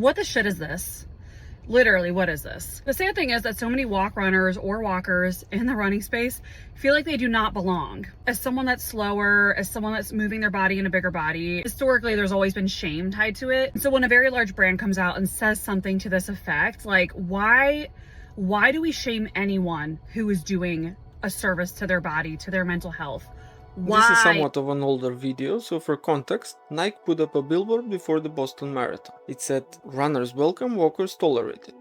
what the shit is this? Literally, what is this? The sad thing is that so many walk runners or walkers in the running space feel like they do not belong. As someone that's slower, as someone that's moving their body in a bigger body, historically, there's always been shame tied to it. So when a very large brand comes out and says something to this effect, like, why do we shame anyone who is doing a service to their body, to their mental health? Why? This is somewhat of an older video, so for context, Nike put up a billboard before the Boston Marathon. It said, "Runners welcome, walkers tolerated."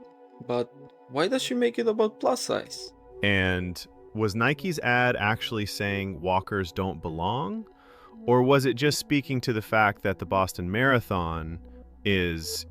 But why does she make it about plus size? And was Nike's ad actually saying walkers don't belong? Or was it just speaking to the fact that the Boston Marathon is,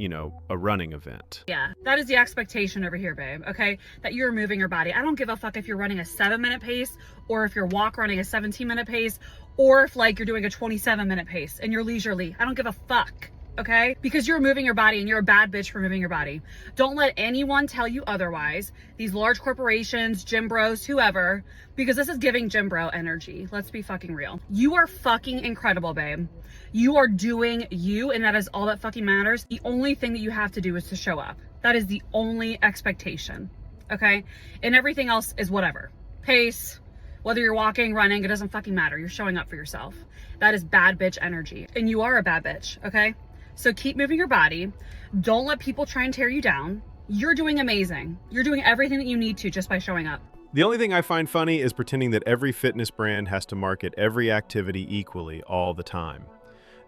a running event? Yeah, that is the expectation over here, babe, okay? That you're moving your body. I don't give a fuck if you're running a 7-minute pace or if you're walk running a 17-minute pace or if like you're doing a 27-minute pace and you're leisurely. I don't give a fuck, okay? Because you're moving your body and you're a bad bitch for moving your body. Don't let anyone tell you otherwise. These large corporations, gym bros, whoever, because this is giving gym bro energy. Let's be fucking real. You are fucking incredible, babe. You are doing you, and that is all that fucking matters. The only thing that you have to do is to show up. That is the only expectation, okay? And everything else is whatever. Pace, whether you're walking, running, it doesn't fucking matter. You're showing up for yourself. That is bad bitch energy. And you are a bad bitch, okay? So keep moving your body. Don't let people try and tear you down. You're doing amazing. You're doing everything that you need to just by showing up. The only thing I find funny is pretending that every fitness brand has to market every activity equally all the time.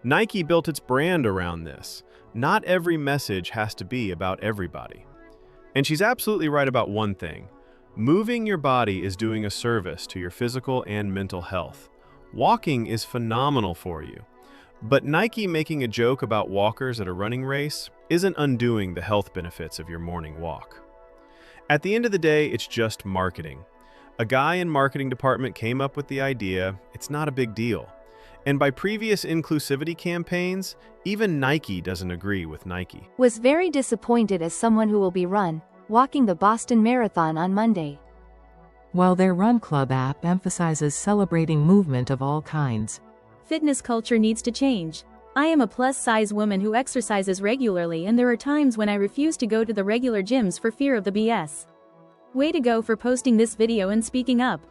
Nike built its brand around this. Not every message has to be about everybody. And she's absolutely right about one thing. Moving your body is doing a service to your physical and mental health. Walking is phenomenal for you. But Nike making a joke about walkers at a running race isn't undoing the health benefits of your morning walk. At the end of the day, it's just marketing. A guy in marketing department came up with the idea, it's not a big deal. And by previous inclusivity campaigns, even Nike doesn't agree with Nike. Was very disappointed as someone who will be walking the Boston Marathon on Monday. While their Run Club app emphasizes celebrating movement of all kinds, fitness culture needs to change. I am a plus-size woman who exercises regularly, and there are times when I refuse to go to the regular gyms for fear of the BS. Way to go for posting this video and speaking up.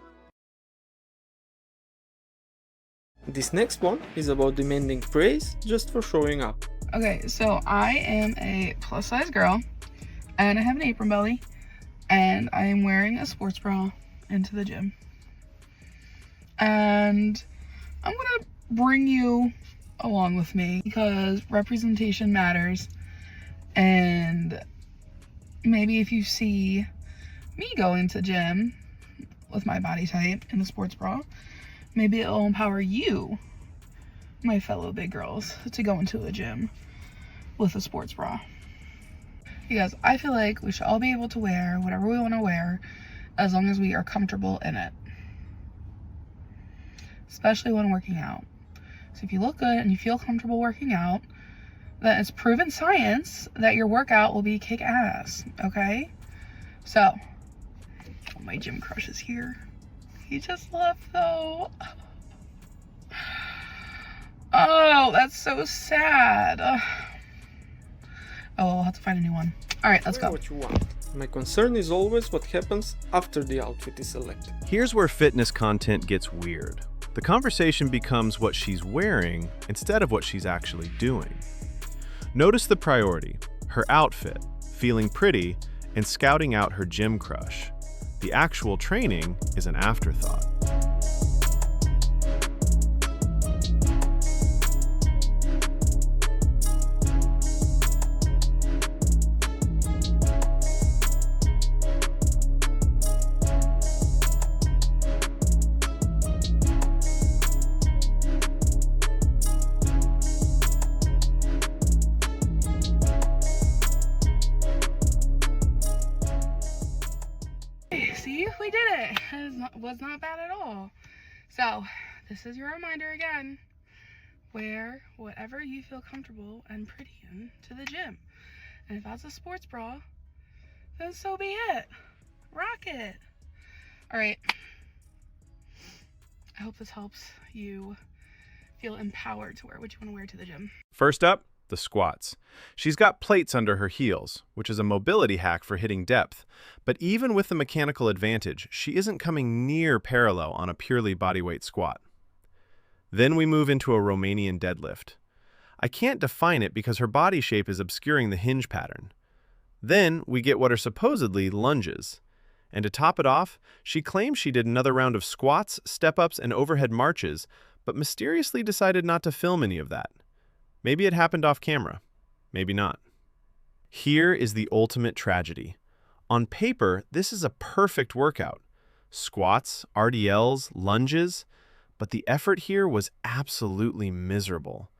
This next one is about demanding praise just for showing up. Okay, so I am a plus-size girl, and I have an apron belly, and I am wearing a sports bra into the gym. And I'm gonna bring you along with me because representation matters, and maybe if you see me go into gym with my body type in a sports bra, maybe it'll empower you, my fellow big girls, to go into a gym with a sports bra. Because I feel like we should all be able to wear whatever we want to wear as long as we are comfortable in it. Especially when working out. So if you look good and you feel comfortable working out, then it's proven science that your workout will be kick-ass, okay? So, my gym crush is here. He just left though. Oh, that's so sad. Oh, I'll have to find a new one. All right, let's go. What you want. My concern is always what happens after the outfit is selected. Here's where fitness content gets weird. The conversation becomes what she's wearing instead of what she's actually doing. Notice the priority, her outfit, feeling pretty, and scouting out her gym crush. The actual training is an afterthought. See, we did it. It was not bad at all. So, this is your reminder again. Wear whatever you feel comfortable and pretty in to the gym. And if that's a sports bra, then so be it. Rock it. All right. I hope this helps you feel empowered to wear what you want to wear to the gym. First up, the squats. She's got plates under her heels, which is a mobility hack for hitting depth, but even with the mechanical advantage, she isn't coming near parallel on a purely bodyweight squat. Then we move into a Romanian deadlift. I can't define it because her body shape is obscuring the hinge pattern. Then we get what are supposedly lunges. And to top it off, she claims she did another round of squats, step-ups, and overhead marches, but mysteriously decided not to film any of that. Maybe it happened off camera. Maybe not. Here is the ultimate tragedy. On paper, this is a perfect workout. Squats, RDLs, lunges, but the effort here was absolutely miserable.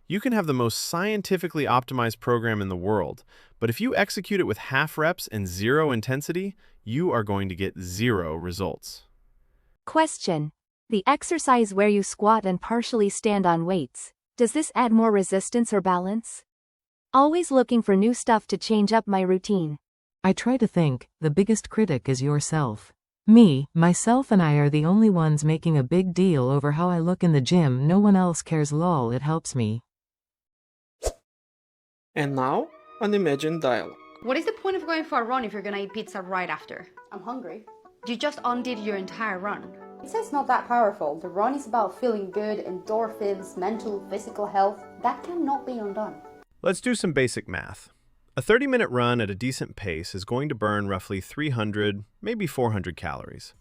You can have the most scientifically optimized program in the world, but if you execute it with half reps and zero intensity, you are going to get zero results. Question. The exercise where you squat and partially stand on weights, does this add more resistance or balance? Always looking for new stuff to change up my routine. I try to think, the biggest critic is yourself. Me, myself and I are the only ones making a big deal over how I look in the gym. No one else cares. Lol, it helps me. And now, an imagined dialogue. What is the point of going for a run if you're gonna eat pizza right after? I'm hungry. You just undid your entire run. Pizza's not that powerful. The run is about feeling good, endorphins, mental, physical health. That cannot be undone. Let's do some basic math. A 30-minute run at a decent pace is going to burn roughly 300, maybe 400 calories.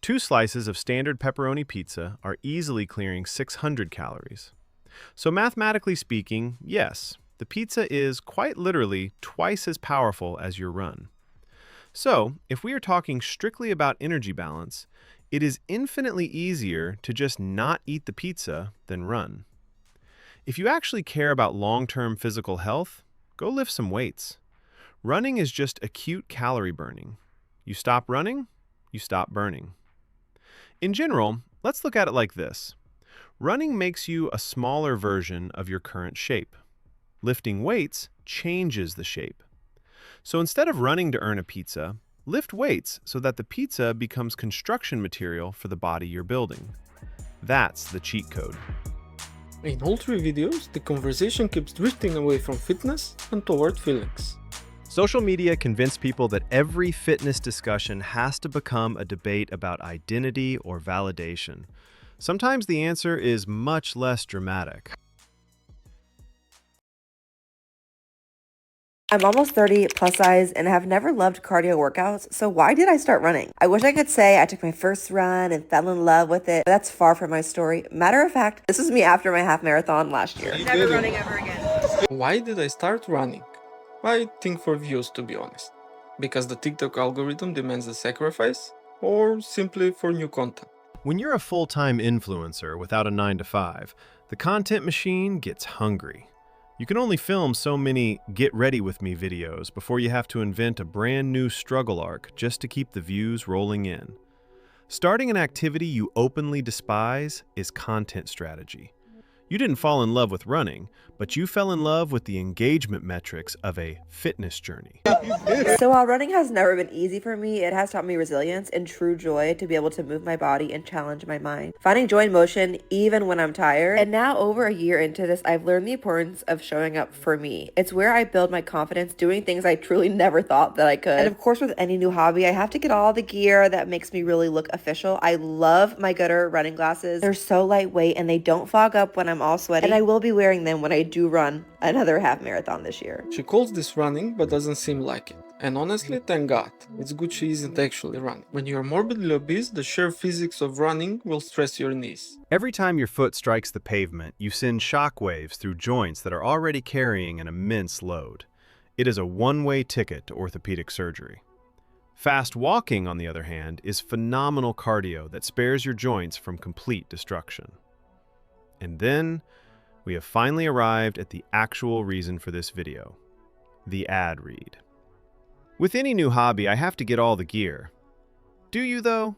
2 slices of standard pepperoni pizza are easily clearing 600 calories. So mathematically speaking, yes, the pizza is quite literally twice as powerful as your run. So, if we are talking strictly about energy balance, it is infinitely easier to just not eat the pizza than run. If you actually care about long-term physical health, go lift some weights. Running is just acute calorie burning. You stop running, you stop burning. In general, let's look at it like this. Running makes you a smaller version of your current shape. Lifting weights changes the shape. So instead of running to earn a pizza, lift weights so that the pizza becomes construction material for the body you're building. That's the cheat code. In all 3 videos, the conversation keeps drifting away from fitness and toward feelings. Social media convinced people that every fitness discussion has to become a debate about identity or validation. Sometimes the answer is much less dramatic. I'm almost 30, plus size, and have never loved cardio workouts, so why did I start running? I wish I could say I took my first run and fell in love with it, but that's far from my story. Matter of fact, this was me after my half marathon last year. Never running ever again. Why did I start running? I think for views, to be honest. Because the TikTok algorithm demands a sacrifice, or simply for new content. When you're a full-time influencer without a 9-to-5, the content machine gets hungry. You can only film so many get ready with me videos before you have to invent a brand new struggle arc just to keep the views rolling in. Starting an activity you openly despise is content strategy. You didn't fall in love with running, but you fell in love with the engagement metrics of a fitness journey. So while running has never been easy for me, it has taught me resilience and true joy to be able to move my body and challenge my mind. Finding joy in motion even when I'm tired. And now over a year into this, I've learned the importance of showing up for me. It's where I build my confidence doing things I truly never thought that I could. And of course, with any new hobby, I have to get all the gear that makes me really look official. I love my Gutter running glasses. They're so lightweight and they don't fog up when I'm all sweaty. And I will be wearing them when I do run another half marathon this year. She calls this running, but doesn't seem like it. And honestly, thank God, it's good she isn't actually running. When you're morbidly obese, the sheer physics of running will stress your knees. Every time your foot strikes the pavement, you send shock waves through joints that are already carrying an immense load. It is a one-way ticket to orthopedic surgery. Fast walking, on the other hand, is phenomenal cardio that spares your joints from complete destruction. And then, we have finally arrived at the actual reason for this video, the ad read. With any new hobby, I have to get all the gear. Do you, though?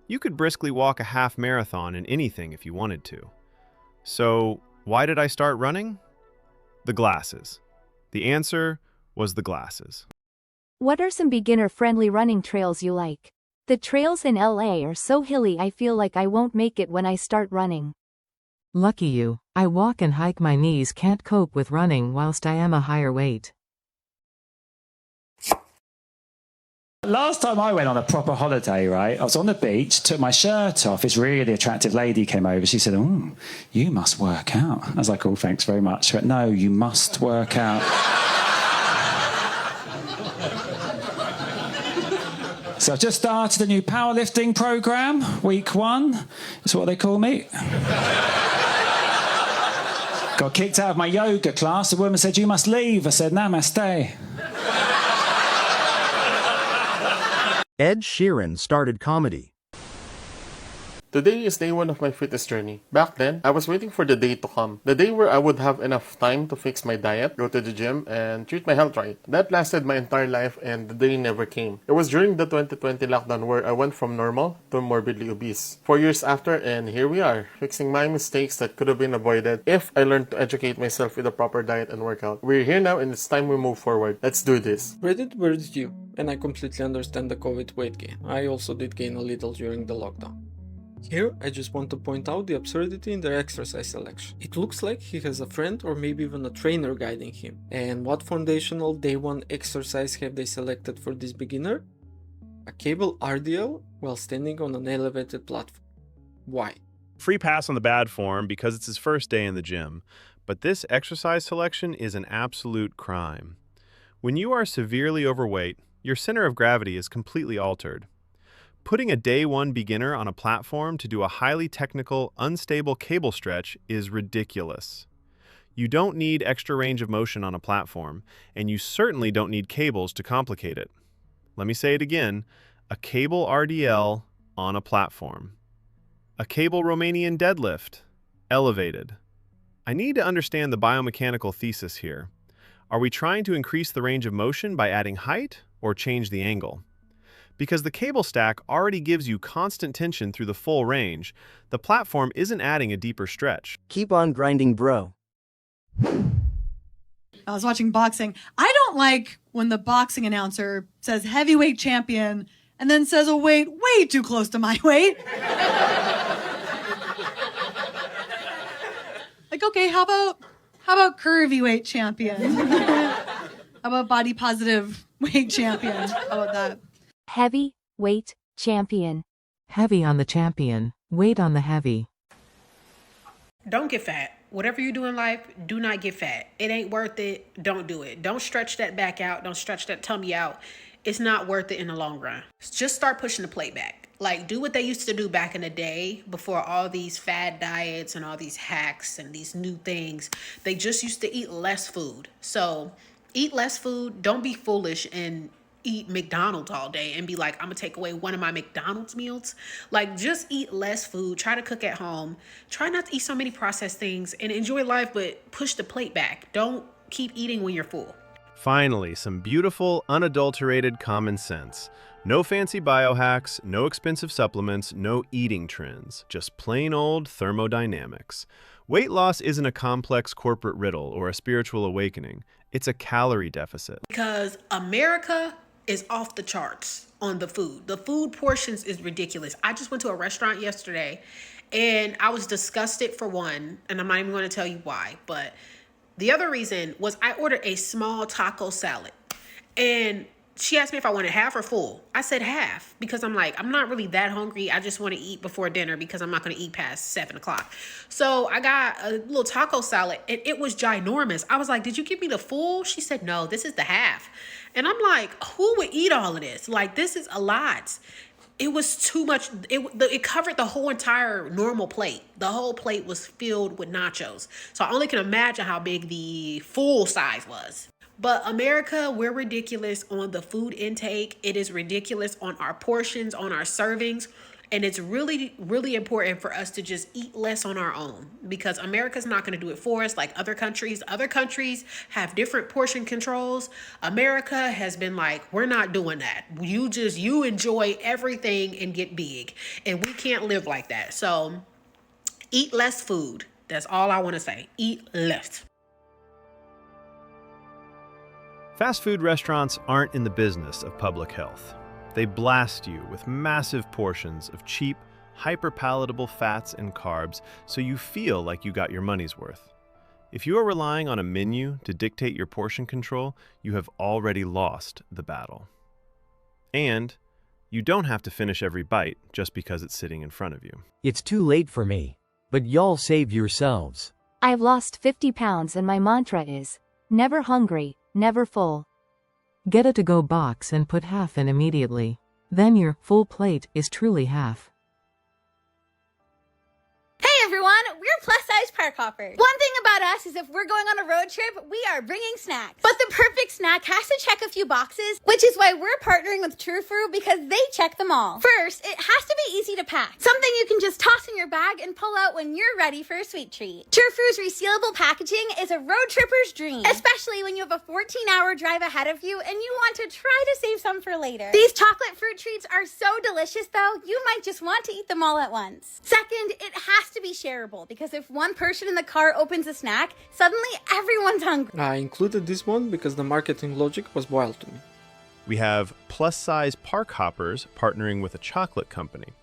You could briskly walk a half marathon in anything if you wanted to. So, why did I start running? The glasses. The answer was the glasses. What are some beginner-friendly running trails you like? The trails in LA are so hilly I feel like I won't make it when I start running. Lucky you. I walk and hike, my knees can't cope with running whilst I am a higher weight. Last time I went on a proper holiday, right, I was on the beach, took my shirt off. This really attractive lady came over. She said, "Oh, you must work out." I was like, "Oh, thanks very much." She went, "No, you must work out." So I've just started a new powerlifting program, week 1. That's what they call me. Got kicked out of my yoga class. The woman said, "You must leave." I said, "Namaste." Ed Sheeran started comedy. Today is day 1 of my fitness journey. Back then, I was waiting for the day to come. The day where I would have enough time to fix my diet, go to the gym, and treat my health right. That lasted my entire life and the day never came. It was during the 2020 lockdown where I went from normal to morbidly obese. 4 years after, and here we are, fixing my mistakes that could have been avoided if I learned to educate myself with a proper diet and workout. We're here now and it's time we move forward. Let's do this. Credit where it's due, and I completely understand the COVID weight gain. I also did gain a little during the lockdown. Here, I just want to point out the absurdity in their exercise selection. It looks like he has a friend or maybe even a trainer guiding him. And what foundational day 1 exercise have they selected for this beginner? A cable RDL while standing on an elevated platform. Why? Free pass on the bad form because it's his first day in the gym. But this exercise selection is an absolute crime. When you are severely overweight, your center of gravity is completely altered. Putting a day 1 beginner on a platform to do a highly technical, unstable cable stretch is ridiculous. You don't need extra range of motion on a platform, and you certainly don't need cables to complicate it. Let me say it again, a cable RDL on a platform. A cable Romanian deadlift, elevated. I need to understand the biomechanical thesis here. Are we trying to increase the range of motion by adding height or change the angle? Because the cable stack already gives you constant tension through the full range, the platform isn't adding a deeper stretch. Keep on grinding, bro. I was watching boxing. I don't like when the boxing announcer says heavyweight champion and then says a weight way too close to my weight. Like, okay, how about curvy weight champion? How about body positive weight champion? How about that? Heavy weight champion. Heavy on the champion, weight on the heavy. Don't get fat. Whatever you do in life, do not get fat. It ain't worth it. Don't do it. Don't stretch that back out. Don't stretch that tummy out. It's not worth it in the long run. Just start pushing the plate back. Like, do what they used to do back in the day before all these fad diets and all these hacks and these new things. They just used to eat less food. So eat less food. Don't be foolish and eat McDonald's all day and be like, I'm gonna take away one of my McDonald's meals. Like, just eat less food. Try to cook at home. Try not to eat so many processed things and enjoy life, but push the plate back. Don't keep eating when you're full. Finally, some beautiful, unadulterated common sense. No fancy biohacks, no expensive supplements, no eating trends. Just plain old thermodynamics. Weight loss isn't a complex corporate riddle or a spiritual awakening. It's a calorie deficit. Because America is off the charts on the food. The food portions is ridiculous. I just went to a restaurant yesterday and I was disgusted for one, and I'm not even going to tell you why, but the other reason was I ordered a small taco salad and she asked me if I wanted half or full. I said half because I'm like, I'm not really that hungry. I just want to eat before dinner because I'm not going to eat past 7 o'clock. So I got a little taco salad and it was ginormous. I was like, did you give me the full? She said, no, this is the half. And I'm like, who would eat all of this? Like, this is a lot. It was too much. It covered the whole entire normal plate. The whole plate was filled with nachos. So I only can imagine how big the full size was. But America, we're ridiculous on the food intake. It is ridiculous on our portions, on our servings. And it's really, really important for us to just eat less on our own because America's not going to do it for us like other countries. Other countries have different portion controls. America has been like, we're not doing that. You enjoy everything and get big. And we can't live like that. So eat less food. That's all I want to say. Eat less. Fast food restaurants aren't in the business of public health. They blast you with massive portions of cheap, hyper-palatable fats and carbs so you feel like you got your money's worth. If you are relying on a menu to dictate your portion control, you have already lost the battle. And you don't have to finish every bite just because it's sitting in front of you. It's too late for me, but y'all save yourselves. I've lost 50 pounds and my mantra is, never hungry, never full. Get a to-go box and put half in immediately. Then your full plate is truly half. Hey everyone, we're plus size park hoppers. One thing about us is if we're going on a road trip, we are bringing snacks. But the perfect snack has to check a few boxes, which is why we're partnering with True Fruit because they check them all. First, it has to be easy to pack. Something you can just toss in your bag and pull out when you're ready for a sweet treat. True Fruit's resealable packaging is a road tripper's dream, especially when you have a 14-hour drive ahead of you and you want to try to save some for later. These chocolate fruit treats are so delicious though, you might just want to eat them all at once. Second, it has to be shareable because if one person in the car opens a snack, suddenly everyone's hungry. I included this one because the marketing logic was wild to me. We have plus-size park hoppers partnering with a chocolate company.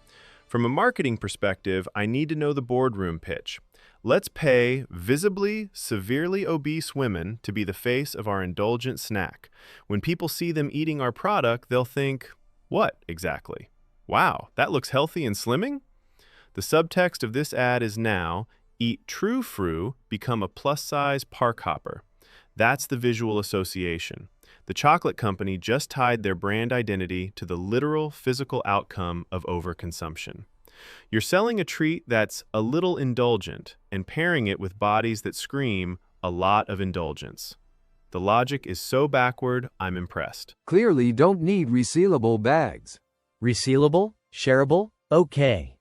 From a marketing perspective, I need to know the boardroom pitch. Let's pay visibly, severely obese women to be the face of our indulgent snack. When people see them eating our product, they'll think, what exactly? Wow, that looks healthy and slimming? The subtext of this ad is now, eat True Fruit, become a plus-size park hopper. That's the visual association. The chocolate company just tied their brand identity to the literal physical outcome of overconsumption. You're selling a treat that's a little indulgent and pairing it with bodies that scream a lot of indulgence. The logic is so backward, I'm impressed. Clearly don't need resealable bags. Resealable? Shareable? Okay.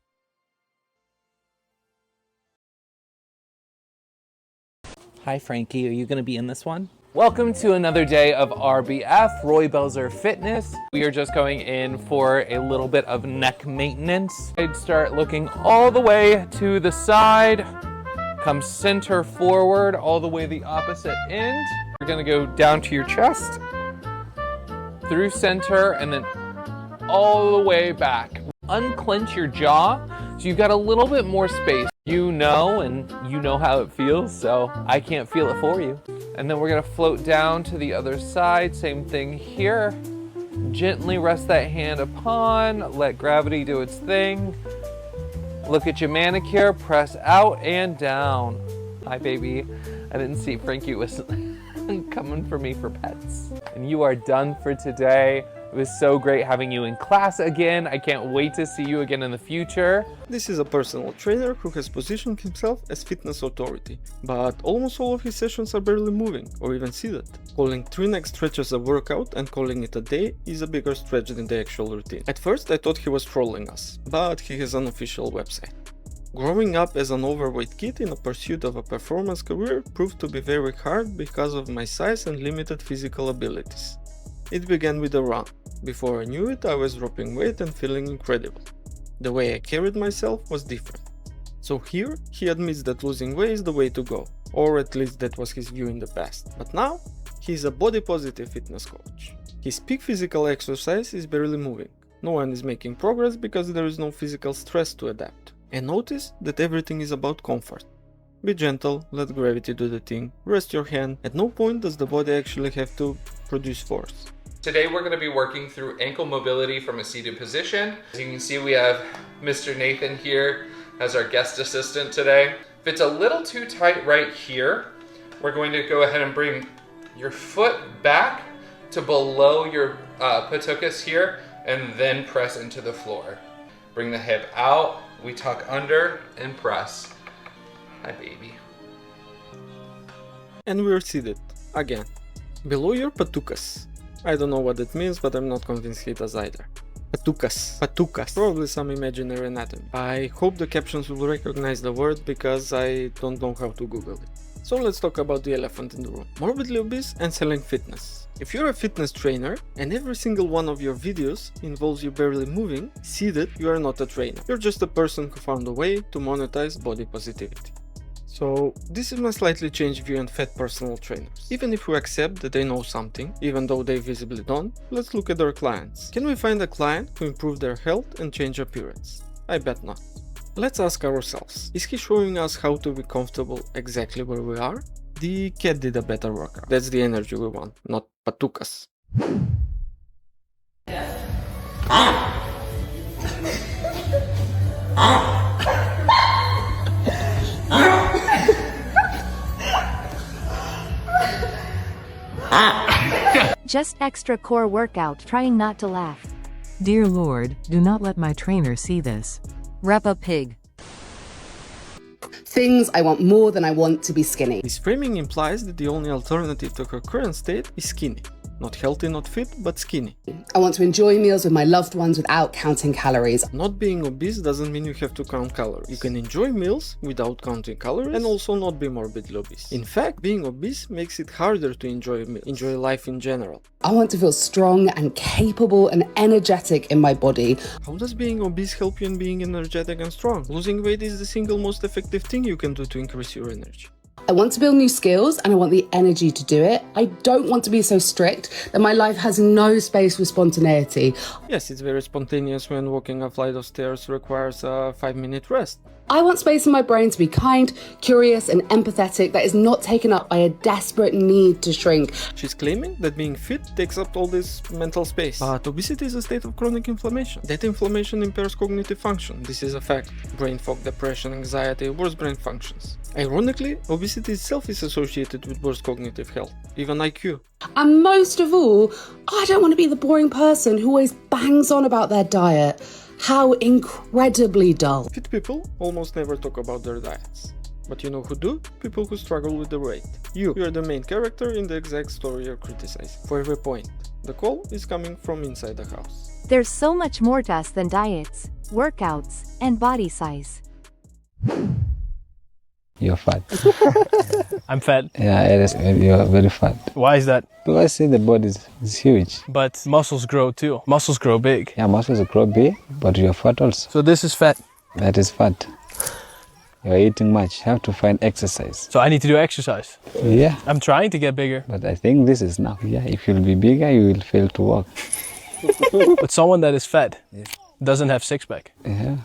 Hi Frankie, are you going to be in this one? Welcome to another day of RBF, Roy Belzer Fitness. We are just going in for a little bit of neck maintenance. I'd start looking all the way to the side, come center forward, all the way the opposite end. We're going to go down to your chest, through center, and then all the way back. Unclench your jaw so you've got a little bit more space. You know, and you know how it feels, so I can't feel it for you. And then we're gonna float down to the other side, same thing here. Gently rest that hand upon, let gravity do its thing. Look at your manicure, press out and down. Hi baby, I didn't see Frankie was coming for me for pets. And you are done for today. It was so great having you in class again. I can't wait to see you again in the future. This is a personal trainer who has positioned himself as fitness authority, but almost all of his sessions are barely moving or even seated. Calling 3 neck stretches a workout and calling it a day is a bigger stretch than the actual routine. At first I thought he was trolling us, but he has an official website. Growing up as an overweight kid in a pursuit of a performance career proved to be very hard because of my size and limited physical abilities. It began with a run. Before I knew it, I was dropping weight and feeling incredible. The way I carried myself was different. So here, he admits that losing weight is the way to go, or at least that was his view in the past. But now, he's a body positive fitness coach. His peak physical exercise is barely moving. No one is making progress because there is no physical stress to adapt. And notice that everything is about comfort. Be gentle, let gravity do the thing, rest your hand. At no point does the body actually have to produce force. Today we're going to be working through ankle mobility from a seated position. As you can see, we have Mr. Nathan here as our guest assistant today. If it's a little too tight right here, we're going to go ahead and bring your foot back to below your patuchus here and then press into the floor. Bring the hip out, we tuck under and press. Hi baby. And we're seated, again, below your patuchus. I don't know what that means, but I'm not convinced he does either. Patuchus. Probably some imaginary anatomy. I hope the captions will recognize the word because I don't know how to Google it. So let's talk about the elephant in the room. Morbidly obese and selling fitness. If you're a fitness trainer and every single one of your videos involves you barely moving, seated, you are not a trainer. You're just a person who found a way to monetize body positivity. So this is my slightly changed view on fat personal trainers. Even if we accept that they know something, even though they visibly don't, let's look at our clients. Can we find a client who improved their health and change appearance? I bet not. Let's ask ourselves, is he showing us how to be comfortable exactly where we are? The cat did a better workout. That's the energy we want, not patukas. Just extra core workout, trying not to laugh. Dear Lord, do not let my trainer see this. Rep a pig. Things I want more than I want to be skinny. This framing implies that the only alternative to her current state is skinny. Not healthy, not fit, but skinny. I want to enjoy meals with my loved ones without counting calories. Not being obese doesn't mean you have to count calories. You can enjoy meals without counting calories and also not be morbidly obese. In fact, being obese makes it harder to enjoy meals, enjoy life in general. I want to feel strong and capable and energetic in my body. How does being obese help you in being energetic and strong? Losing weight is the single most effective thing you can do to increase your energy. I want to build new skills and I want the energy to do it. I don't want to be so strict that my life has no space for spontaneity. Yes, it's very spontaneous when walking a flight of stairs requires a 5-minute rest. I want space in my brain to be kind, curious and empathetic that is not taken up by a desperate need to shrink. She's claiming that being fit takes up all this mental space. But obesity is a state of chronic inflammation. That inflammation impairs cognitive function. This is a fact. Brain fog, depression, anxiety, worse brain functions. Ironically, obesity itself is associated with worse cognitive health, even IQ. And most of all, I don't want to be the boring person who always bangs on about their diet. How incredibly dull. Fit people almost never talk about their diets. But you know who do? People who struggle with the weight. You're the main character in the exact story you're criticizing. For every point, the call is coming from inside the house. There's so much more to us than diets, workouts, and body size. You're fat. I'm fat. Yeah, it is. You're very fat. Why is that? Because I see the body is huge. But muscles grow too. Muscles grow big. Yeah, muscles grow big, but you're fat also. So this is fat. That is fat. You're eating much. You have to find exercise. So I need to do exercise. Yeah. I'm trying to get bigger. But I think this is enough. Yeah, if you'll be bigger, you will fail to walk. But someone that is fat doesn't have six-pack. Yeah.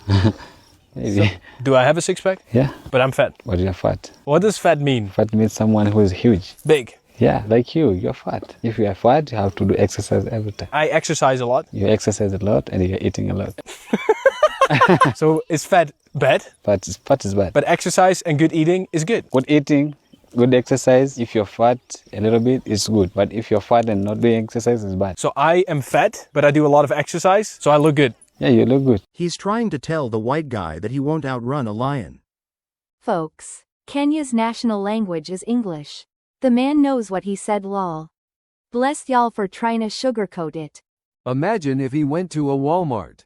Maybe. So, do I have a six-pack? Yeah. But I'm fat. But you're fat. What does fat mean? Fat means someone who is huge. Big. Yeah, like you're fat. If you are fat, you have to do exercise every time. I exercise a lot. You exercise a lot and you're eating a lot. So is fat bad? Fat is bad. But exercise and good eating is good. Good eating, good exercise. If you're fat a little bit, it's good. But if you're fat and not doing exercise, it's bad. So I am fat, but I do a lot of exercise, so I look good. Yeah, you look good. He's trying to tell the white guy that he won't outrun a lion. Folks, Kenya's national language is English. The man knows what he said, lol. Bless y'all for trying to sugarcoat it. Imagine if he went to a Walmart.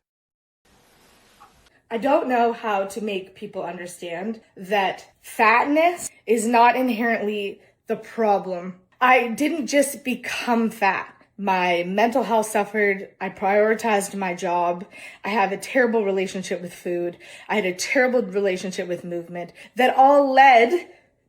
I don't know how to make people understand that fatness is not inherently the problem. I didn't just become fat. My mental health suffered. I prioritized my job. I have a terrible relationship with food. I had a terrible relationship with movement that all led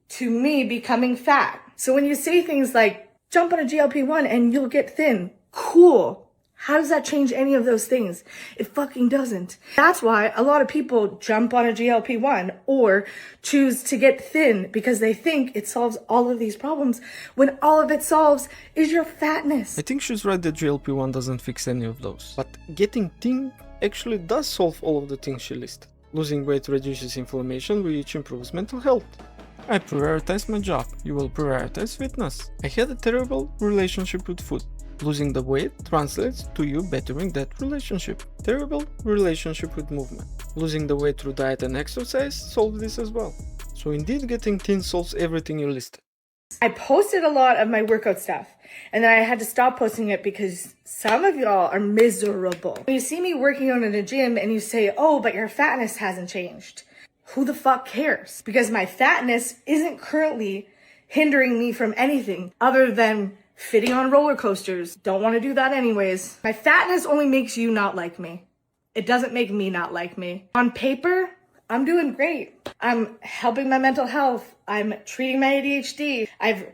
to me becoming fat. So when you say things like, jump on a GLP-1 and you'll get thin, cool. How does that change any of those things? It fucking doesn't. That's why a lot of people jump on a GLP-1 or choose to get thin because they think it solves all of these problems when all of it solves is your fatness. I think she's right that GLP-1 doesn't fix any of those. But getting thin actually does solve all of the things she listed. Losing weight reduces inflammation, which improves mental health. I prioritize my job. You will prioritize fitness. I had a terrible relationship with food. Losing the weight translates to you bettering that relationship. Terrible relationship with movement. Losing the weight through diet and exercise solves this as well. So indeed getting thin solves everything you listed. I posted a lot of my workout stuff and then I had to stop posting it because some of y'all are miserable. When you see me working out in a gym and you say, oh, but your fatness hasn't changed. Who the fuck cares? Because my fatness isn't currently hindering me from anything other than fitting on roller coasters. Don't want to do that anyways. My fatness only makes you not like me. It doesn't make me not like me. On paper, I'm doing great. I'm helping my mental health. I'm treating my ADHD. I've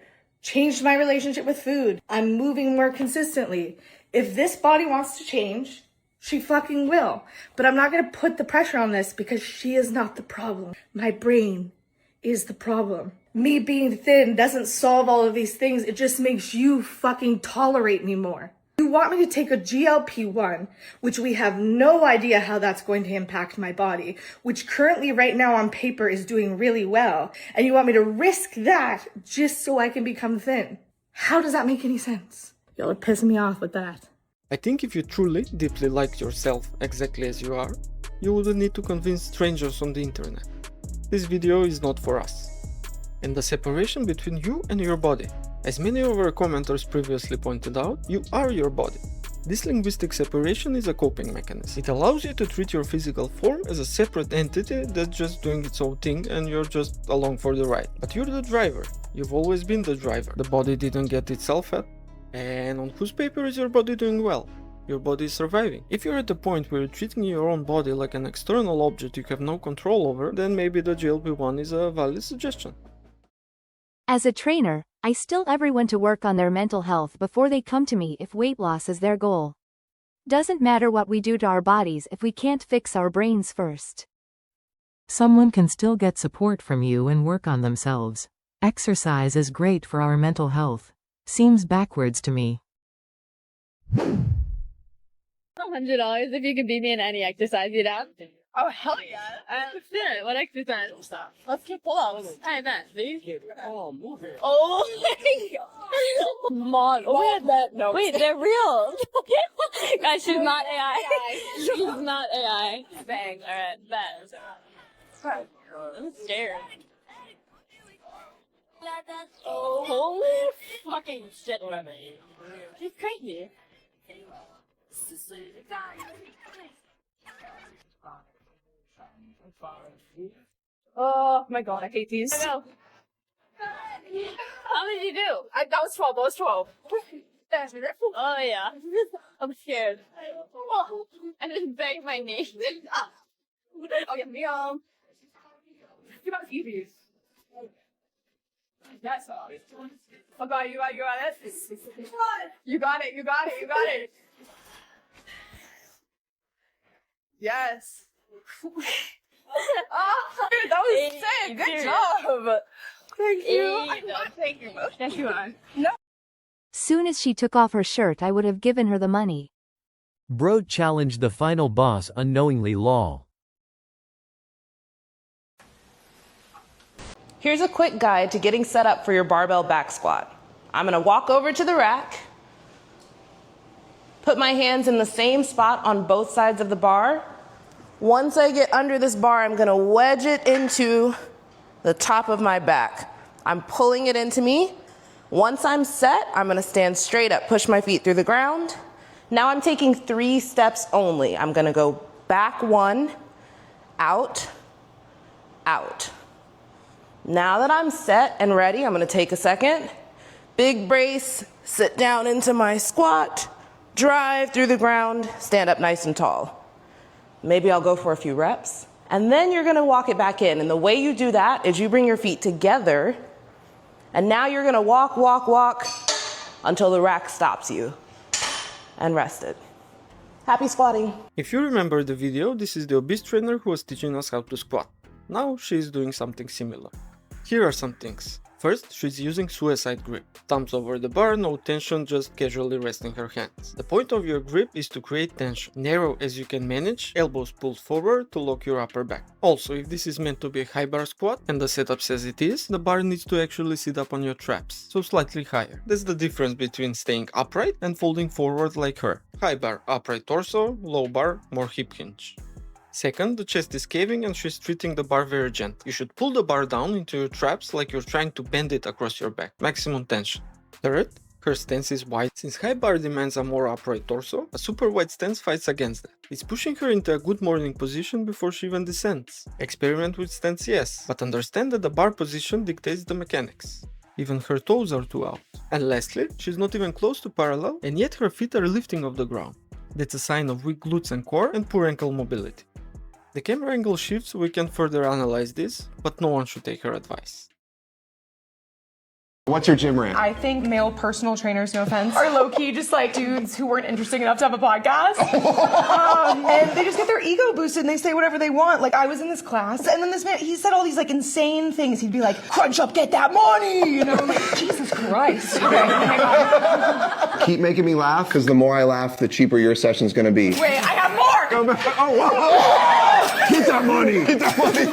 changed my relationship with food. I'm moving more consistently. If this body wants to change, she fucking will. But I'm not gonna put the pressure on this because she is not the problem. My brain is the problem. Me being thin doesn't solve all of these things. It just makes you fucking tolerate me more. You want me to take a GLP-1, which we have no idea how that's going to impact my body, which currently right now on paper is doing really well, and you want me to risk that just so I can become thin. How does that make any sense? Y'all are pissing me off with that. I think if you truly, deeply like yourself exactly as you are, you wouldn't need to convince strangers on the internet. This video is not for us. And the separation between you and your body. As many of our commenters previously pointed out, you are your body. This linguistic separation is a coping mechanism. It allows you to treat your physical form as a separate entity that's just doing its own thing and you're just along for the ride. But you're the driver. You've always been the driver. The body didn't get itself fed. And on whose paper is your body doing well? Your body is surviving. If you're at the point where you're treating your own body like an external object you have no control over, then maybe the GLP-1 is a valid suggestion. As a trainer, I still everyone to work on their mental health before they come to me if weight loss is their goal. Doesn't matter what we do to our bodies if we can't fix our brains first. Someone can still get support from you and work on themselves. Exercise is great for our mental health. Seems backwards to me. $100 if you could beat me in any exercise you'd have. Oh, hell yeah. Let's do it. What exercise? Let's do pull-ups. I bet. See? Oh, move it. Oh, come on. Oh, no. Wait, they're real. Guys, she's not AI. She's not AI. Bang. All right, bet. I'm scared. Oh, holy fucking shit. She's crazy. Oh my god, I hate these. I know. How did you do? That was 12. That was 12. Oh yeah. I'm scared. Oh, I just banged my knee. Oh yeah, me you got easies. Yes. Oh god, you got it. You got it. Yes. Oh, dude, that was sick. Good job. Thank you. Thank you. Thank you, man. No. Soon as she took off her shirt, I would have given her the money. Bro challenged the final boss unknowingly lol. Here's a quick guide to getting set up for your barbell back squat. I'm gonna walk over to the rack, put my hands in the same spot on both sides of the bar. Once I get under this bar, I'm gonna wedge it into the top of my back. I'm pulling it into me. Once I'm set, I'm gonna stand straight up, push my feet through the ground. Now I'm taking 3 steps only. I'm gonna go back 1, out, out. Now that I'm set and ready, I'm gonna take a second. Big brace, sit down into my squat, drive through the ground, stand up nice and tall. Maybe I'll go for a few reps. And then you're gonna walk it back in. And the way you do that is you bring your feet together, and now you're gonna walk, walk, walk until the rack stops you. And rest it. Happy squatting. If you remember the video, this is the obese trainer who was teaching us how to squat. Now she is doing something similar. Here are some things. First, she's using suicide grip. Thumbs over the bar, no tension, just casually resting her hands. The point of your grip is to create tension. Narrow as you can manage, elbows pulled forward to lock your upper back. Also, if this is meant to be a high bar squat, and the setup says it is, the bar needs to actually sit up on your traps, so slightly higher. That's the difference between staying upright and folding forward like her. High bar, upright torso, low bar, more hip hinge. Second, the chest is caving and she's treating the bar very gently. You should pull the bar down into your traps like you're trying to bend it across your back. Maximum tension. Third, her stance is wide. Since high bar demands a more upright torso, a super wide stance fights against that. It's pushing her into a good morning position before she even descends. Experiment with stance, yes, but understand that the bar position dictates the mechanics. Even her toes are too out. And lastly, she's not even close to parallel, and yet her feet are lifting off the ground. That's a sign of weak glutes and core and poor ankle mobility. The camera angle shifts so we can further analyze this, but no one should take her advice. What's your gym rant? I think male personal trainers, no offense, are low-key just like dudes who weren't interesting enough to have a podcast. And they just get their ego boosted and they say whatever they want. Like, I was in this class and then this man, he said all these like insane things. He'd be like, crunch up, get that money. You know, I'm like, Jesus Christ. Okay, oh my God. Keep making me laugh, because the more I laugh, the cheaper your session's gonna be. Wait, I have more. Oh, wow. Get that money. Get that money.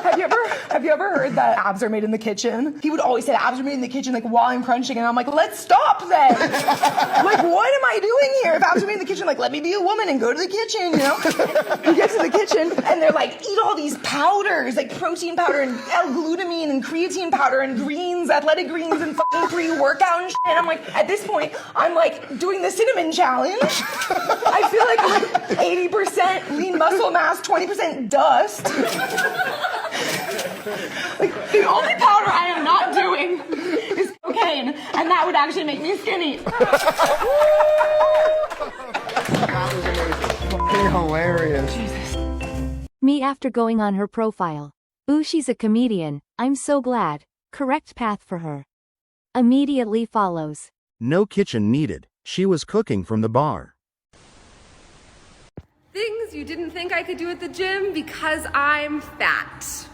Have you ever heard that abs are made in the kitchen? He would always say abs are made in the kitchen, like while I'm crunching, and I'm like, let's stop then. Like, what am I doing here? If abs are made in the kitchen, like, let me be a woman and go to the kitchen, you know? You get to the kitchen, and they're like, eat all these powders, like protein powder and L-glutamine and creatine powder and greens, athletic greens and fucking pre-workout and shit. And I'm like, at this point, I'm like doing the cinnamon challenge. I feel like I'm like 80% lean muscle mass, 20% dust. Like, the only powder I am not doing is cocaine, and that would actually make me skinny. That was amazing. Fucking hilarious. Jesus. Me after going on her profile. Ooh, she's a comedian. I'm so glad. Correct path for her. Immediately follows. No kitchen needed. She was cooking from the bar. Things you didn't think I could do at the gym because I'm fat.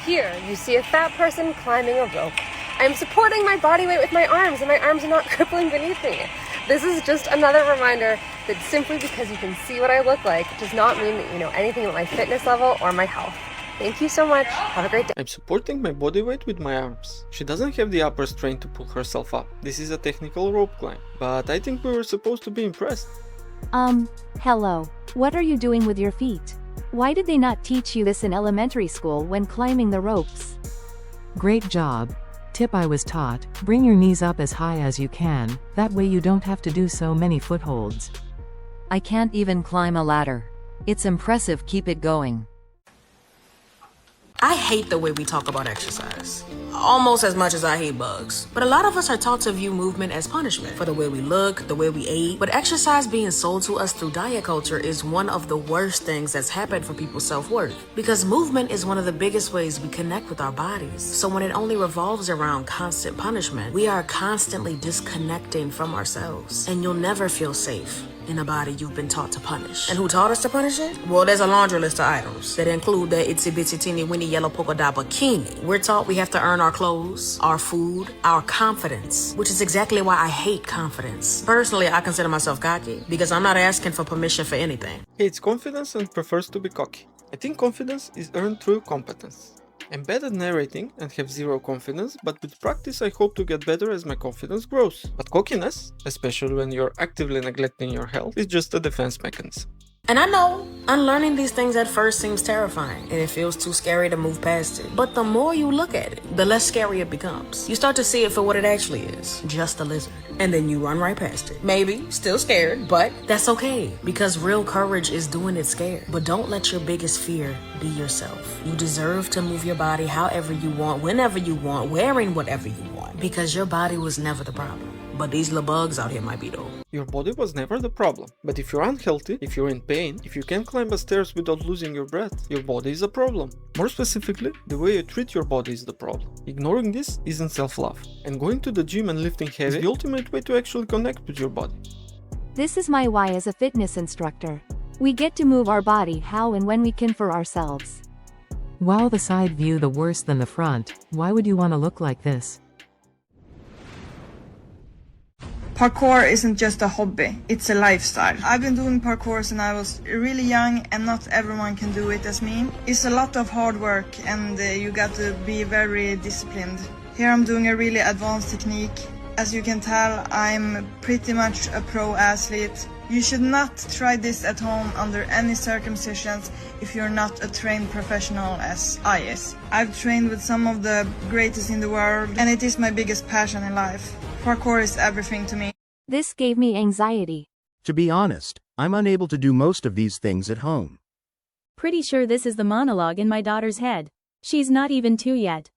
Here, you see a fat person climbing a rope. I'm supporting my body weight with my arms, and my arms are not crippling beneath me. This is just another reminder that simply because you can see what I look like does not mean that you know anything about my fitness level or my health. Thank you so much. Have a great day. I'm supporting my body weight with my arms. She doesn't have the upper strength to pull herself up. This is a technical rope climb, but I think we were supposed to be impressed. Hello. What are you doing with your feet? Why did they not teach you this in elementary school when climbing the ropes? Great job. Tip I was taught, bring your knees up as high as you can, that way you don't have to do so many footholds. I can't even climb a ladder. It's impressive, keep it going. I hate the way we talk about exercise, almost as much as I hate bugs. But a lot of us are taught to view movement as punishment for the way we look, the way we ate. But exercise being sold to us through diet culture is one of the worst things that's happened for people's self-worth. Because movement is one of the biggest ways we connect with our bodies. So when it only revolves around constant punishment, we are constantly disconnecting from ourselves. And you'll never feel safe in a body you've been taught to punish. And who taught us to punish it? Well, there's a laundry list of items that include the itsy bitsy teeny weeny yellow polka dot bikini. We're taught we have to earn our clothes, our food, our confidence, which is exactly why I hate confidence. Personally, I consider myself cocky because I'm not asking for permission for anything. Hates confidence and prefers to be cocky. I think confidence is earned through competence. I'm bad at narrating and have zero confidence, but with practice I hope to get better as my confidence grows. But cockiness, especially when you're actively neglecting your health, is just a defense mechanism. And I know, unlearning these things at first seems terrifying, and it feels too scary to move past it. But the more you look at it, the less scary it becomes. You start to see it for what it actually is, just a lizard. And then you run right past it. Maybe, still scared, but that's okay, because real courage is doing it scared. But don't let your biggest fear be yourself. You deserve to move your body however you want, whenever you want, wearing whatever you want, because your body was never the problem. But these little bugs out here might be though. Your body was never the problem. But if you're unhealthy, if you're in pain, if you can't climb a stairs without losing your breath, your body is a problem. More specifically, the way you treat your body is the problem. Ignoring this isn't self-love. And going to the gym and lifting heavy is the ultimate way to actually connect with your body. This is my why as a fitness instructor. We get to move our body how and when we can for ourselves. Wow, the side view the worse than the front. Why would you want to look like this? Parkour isn't just a hobby, it's a lifestyle. I've been doing parkour since I was really young and not everyone can do it as me. It's a lot of hard work and you got to be very disciplined. Here I'm doing a really advanced technique. As you can tell, I'm pretty much a pro athlete. You should not try this at home under any circumstances if you're not a trained professional as I is. I've trained with some of the greatest in the world and it is my biggest passion in life. Parkour is everything to me. This gave me anxiety. To be honest, I'm unable to do most of these things at home. Pretty sure this is the monologue in my daughter's head. She's not even 2 yet.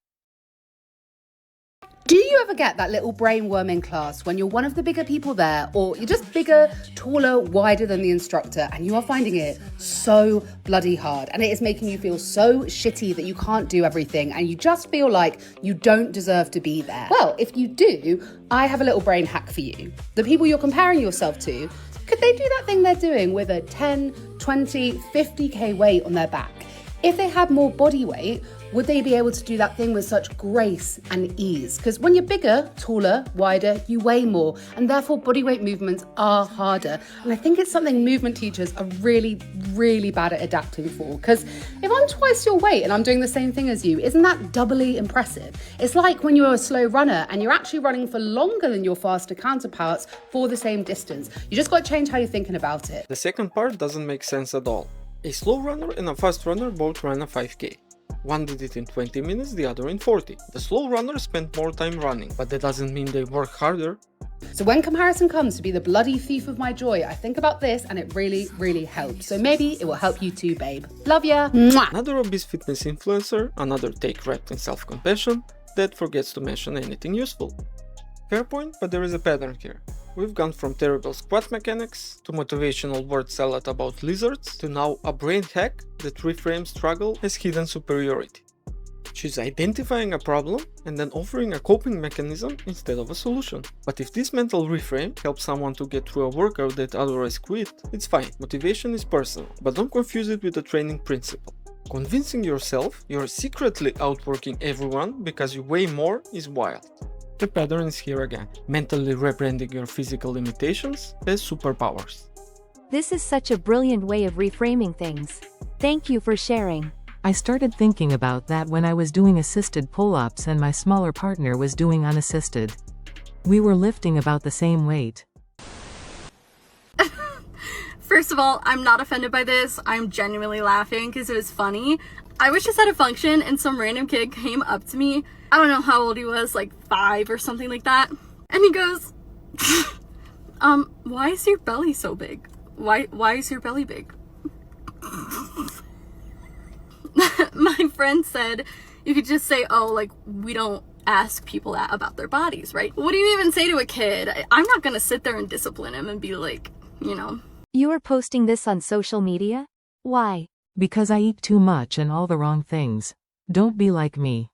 Do you ever get that little brainworm in class when you're one of the bigger people there, or you're just bigger, taller, wider than the instructor, and you are finding it so bloody hard, and it is making you feel so shitty that you can't do everything, and you just feel like you don't deserve to be there? Well, if you do, I have a little brain hack for you. The people you're comparing yourself to, could they do that thing they're doing with a 10, 20, 50k weight on their back? If they had more body weight, would they be able to do that thing with such grace and ease? Because when you're bigger, taller, wider, you weigh more, and therefore body weight movements are harder. And I think it's something movement teachers are really, really bad at adapting for. Because if I'm twice your weight and I'm doing the same thing as you, isn't that doubly impressive? It's like when you're a slow runner and you're actually running for longer than your faster counterparts for the same distance. You just got to change how you're thinking about it. The second part doesn't make sense at all. A slow runner and a fast runner both ran a 5k. One did it in 20 minutes, the other in 40. The slow runner spent more time running, but that doesn't mean they work harder. So when comparison comes to be the bloody thief of my joy, I think about this and it really, really helps. So maybe it will help you too, babe. Love ya. Mwah. Another obese fitness influencer, another take rep in self-compassion, that forgets to mention anything useful. Fair point, but there is a pattern here. We've gone from terrible squat mechanics, to motivational word salad about lizards, to now a brain hack that reframes struggle as hidden superiority. She's identifying a problem and then offering a coping mechanism instead of a solution. But if this mental reframe helps someone to get through a workout that otherwise quit, it's fine. Motivation is personal, but don't confuse it with a training principle. Convincing yourself you're secretly outworking everyone because you weigh more is wild. The pattern is here again, mentally rebranding your physical limitations as superpowers. This is such a brilliant way of reframing things. Thank you for sharing. I started thinking about that when I was doing assisted pull-ups and my smaller partner was doing unassisted. We were lifting about the same weight. First of all, I'm not offended by this. I'm genuinely laughing because it was funny. I was just at a function and some random kid came up to me. I don't know how old he was, like 5 or something like that. And he goes, why is your belly so big? Why is your belly big? My friend said you could just say, oh, like, we don't ask people that about their bodies, right? What do you even say to a kid? I'm not gonna sit there and discipline him and be like, you know. You are posting this on social media? Why? Because I eat too much and all the wrong things. Don't be like me.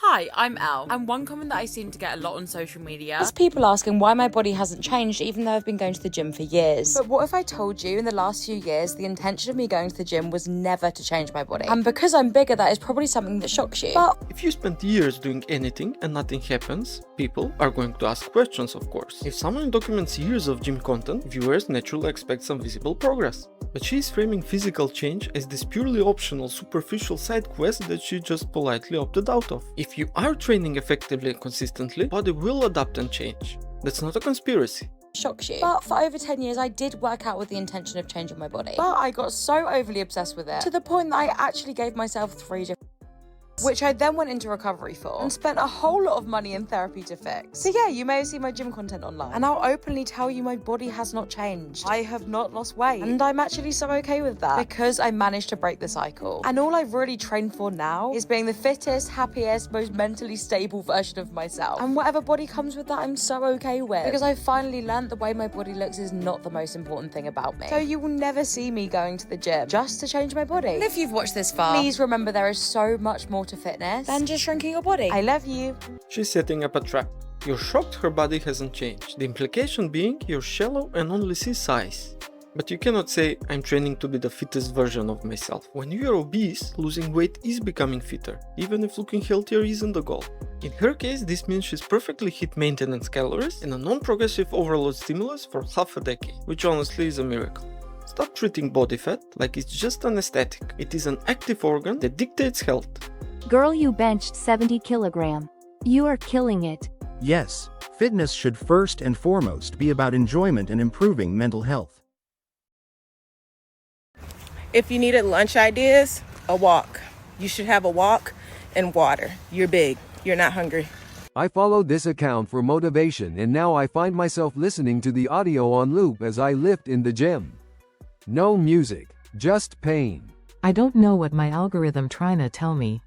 Hi, I'm Al, and one comment that I seem to get a lot on social media is people asking why my body hasn't changed even though I've been going to the gym for years. But what if I told you in the last few years the intention of me going to the gym was never to change my body? And because I'm bigger, that is probably something that shocks you. But if you spend years doing anything and nothing happens, people are going to ask questions, of course. If someone documents years of gym content, viewers naturally expect some visible progress. But she is framing physical change as this purely optional, superficial side quest that she just politely opted out of. If you are training effectively and consistently, body will adapt and change. That's not a conspiracy. Shocks you. But for over 10 years, I did work out with the intention of changing my body. But I got so overly obsessed with it to the point that I actually gave myself 3 different which I then went into recovery for and spent a whole lot of money in therapy to fix. So yeah, you may have seen my gym content online, and I'll openly tell you my body has not changed. I have not lost weight, and I'm actually so okay with that because I managed to break the cycle. And all I've really trained for now is being the fittest, happiest, most mentally stable version of myself. And whatever body comes with that, I'm so okay with, because I've finally learned the way my body looks is not the most important thing about me. So you will never see me going to the gym just to change my body. And if you've watched this far, please remember there is so much more to fitness than just shrinking your body. I love you. She's setting up a trap. You're shocked her body hasn't changed. The implication being you're shallow and only see size. But you cannot say, I'm training to be the fittest version of myself. When you're obese, losing weight is becoming fitter, even if looking healthier isn't the goal. In her case, this means she's perfectly hit maintenance calories and a non-progressive overload stimulus for half a decade, which honestly is a miracle. Stop treating body fat like it's just an aesthetic. It is an active organ that dictates health. Girl, you benched 70 kilogram. You are killing it. Yes, fitness should first and foremost be about enjoyment and improving mental health. If you needed lunch ideas, a walk. You should have a walk and water. You're big. You're not hungry. I followed this account for motivation, and now I find myself listening to the audio on loop as I lift in the gym. No music, just pain. I don't know what my algorithm trying to tell me.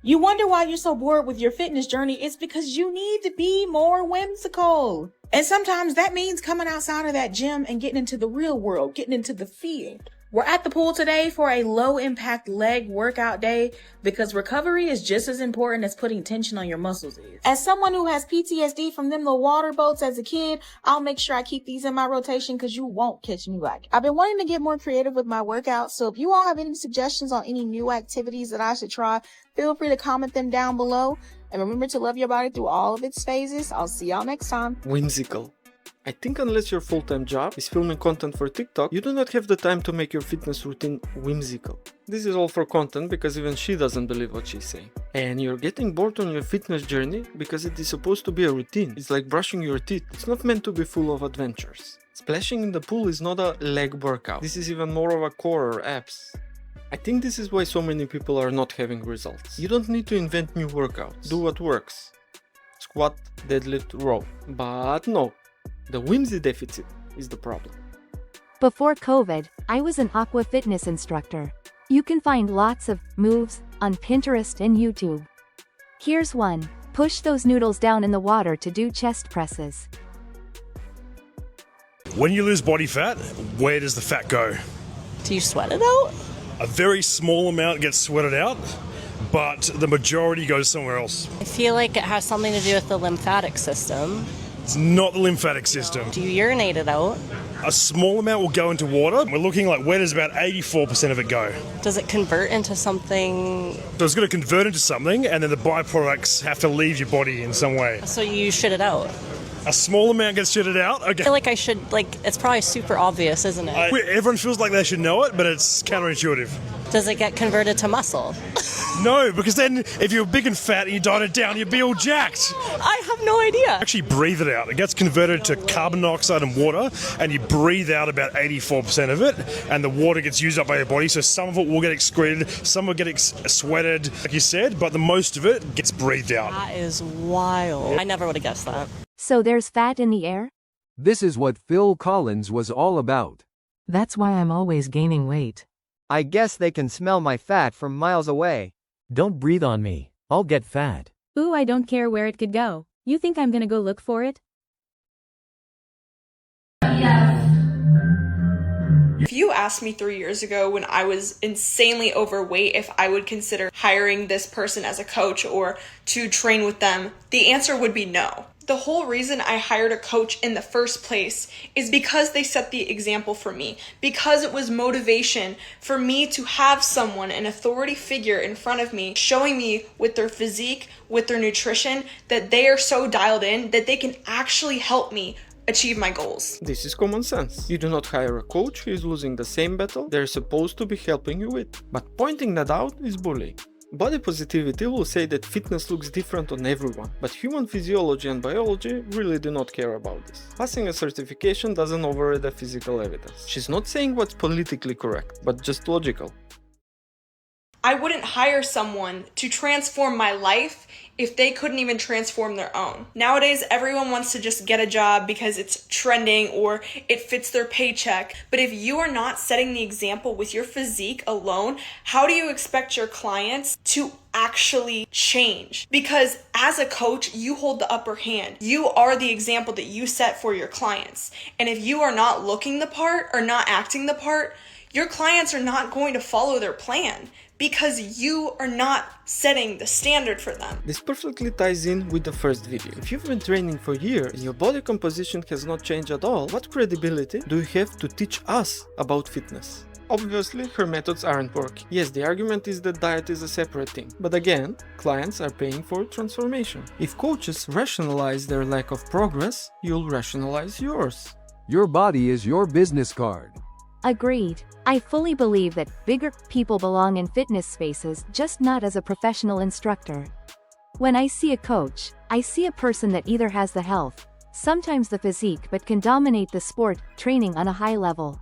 You wonder why you're so bored with your fitness journey. It's because you need to be more whimsical. And sometimes that means coming outside of that gym and getting into the real world, getting into the field. We're at the pool today for a low impact leg workout day because recovery is just as important as putting tension on your muscles is. As someone who has PTSD from them little water boats as a kid, I'll make sure I keep these in my rotation because you won't catch me lacking. I've been wanting to get more creative with my workouts, so if you all have any suggestions on any new activities that I should try, feel free to comment them down below. And remember to love your body through all of its phases. I'll see y'all next time. Whimsical. I think unless your full-time job is filming content for TikTok, you do not have the time to make your fitness routine whimsical. This is all for content because even she doesn't believe what she's saying. And you're getting bored on your fitness journey because it is supposed to be a routine. It's like brushing your teeth. It's not meant to be full of adventures. Splashing in the pool is not a leg workout. This is even more of a core or abs. I think this is why so many people are not having results. You don't need to invent new workouts. Do what works. Squat, deadlift, row. But no. The whimsy deficit is the problem. Before COVID, I was an aqua fitness instructor. You can find lots of moves on Pinterest and YouTube. Here's one. Push those noodles down in the water to do chest presses. When you lose body fat, where does the fat go? Do you sweat it out? A very small amount gets sweated out, but the majority goes somewhere else. I feel like it has something to do with the lymphatic system. It's not the lymphatic system. Do you urinate it out? A small amount will go into water. We're looking like where does about 84% of it go? Does it convert into something? So it's going to convert into something, and then the byproducts have to leave your body in some way. So you shit it out? A small amount gets shitted out? Okay. I feel like I should, it's probably super obvious, isn't it? Everyone feels like they should know it, but it's counterintuitive. Does it get converted to muscle? No, because then if you're big and fat and you diet it down, you'd be all jacked. I have no idea. Actually breathe it out. It gets converted to carbon dioxide and water, and you breathe out about 84% of it, and the water gets used up by your body, so some of it will get excreted, some will get sweated, like you said, but the most of it gets breathed out. That is wild. I never would have guessed that. So there's fat in the air? This is what Phil Collins was all about. That's why I'm always gaining weight. I guess they can smell my fat from miles away. Don't breathe on me. I'll get fat. Ooh, I don't care where it could go. You think I'm gonna go look for it? If you asked me 3 years ago when I was insanely overweight if I would consider hiring this person as a coach or to train with them, the answer would be no. The whole reason I hired a coach in the first place is because they set the example for me, because it was motivation for me to have someone, an authority figure in front of me, showing me with their physique, with their nutrition, that they are so dialed in that they can actually help me achieve my goals. This is common sense. You do not hire a coach who is losing the same battle they're supposed to be helping you with. But pointing that out is bullying. Body positivity will say that fitness looks different on everyone, but human physiology and biology really do not care about this. Passing a certification doesn't override the physical evidence. She's not saying what's politically correct, but just logical. I wouldn't hire someone to transform my life if they couldn't even transform their own. Nowadays, everyone wants to just get a job because it's trending or it fits their paycheck. But if you are not setting the example with your physique alone, how do you expect your clients to actually change? Because as a coach, you hold the upper hand. You are the example that you set for your clients. And if you are not looking the part or not acting the part, your clients are not going to follow their plan, because you are not setting the standard for them. This perfectly ties in with the first video. If you've been training for years and your body composition has not changed at all, what credibility do you have to teach us about fitness? Obviously, her methods aren't working. Yes, the argument is that diet is a separate thing. But again, clients are paying for transformation. If coaches rationalize their lack of progress, you'll rationalize yours. Your body is your business card. Agreed. I fully believe that bigger people belong in fitness spaces, just not as a professional instructor. When I see a coach, I see a person that either has the health, sometimes the physique, but can dominate the sport, training on a high level.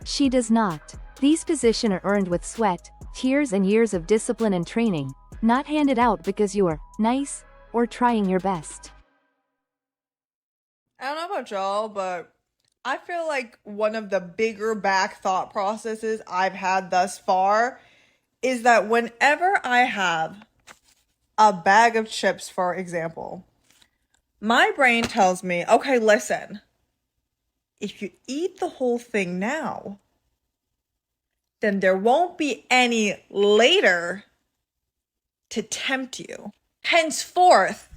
She does not. These positions are earned with sweat, tears and years of discipline and training, not handed out because you are nice or trying your best. I don't know about y'all, but I feel like one of the bigger back thought processes I've had thus far is that whenever I have a bag of chips, for example, my brain tells me, okay, listen, if you eat the whole thing now, then there won't be any later to tempt you. Henceforth,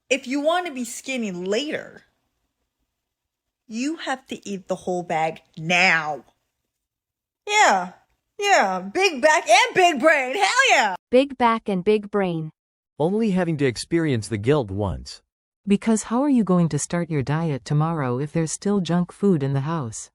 if you want to be skinny later, you have to eat the whole bag now. Yeah, big back and big brain, hell yeah! Big back and big brain. Only having to experience the guilt once. Because how are you going to start your diet tomorrow if there's still junk food in the house?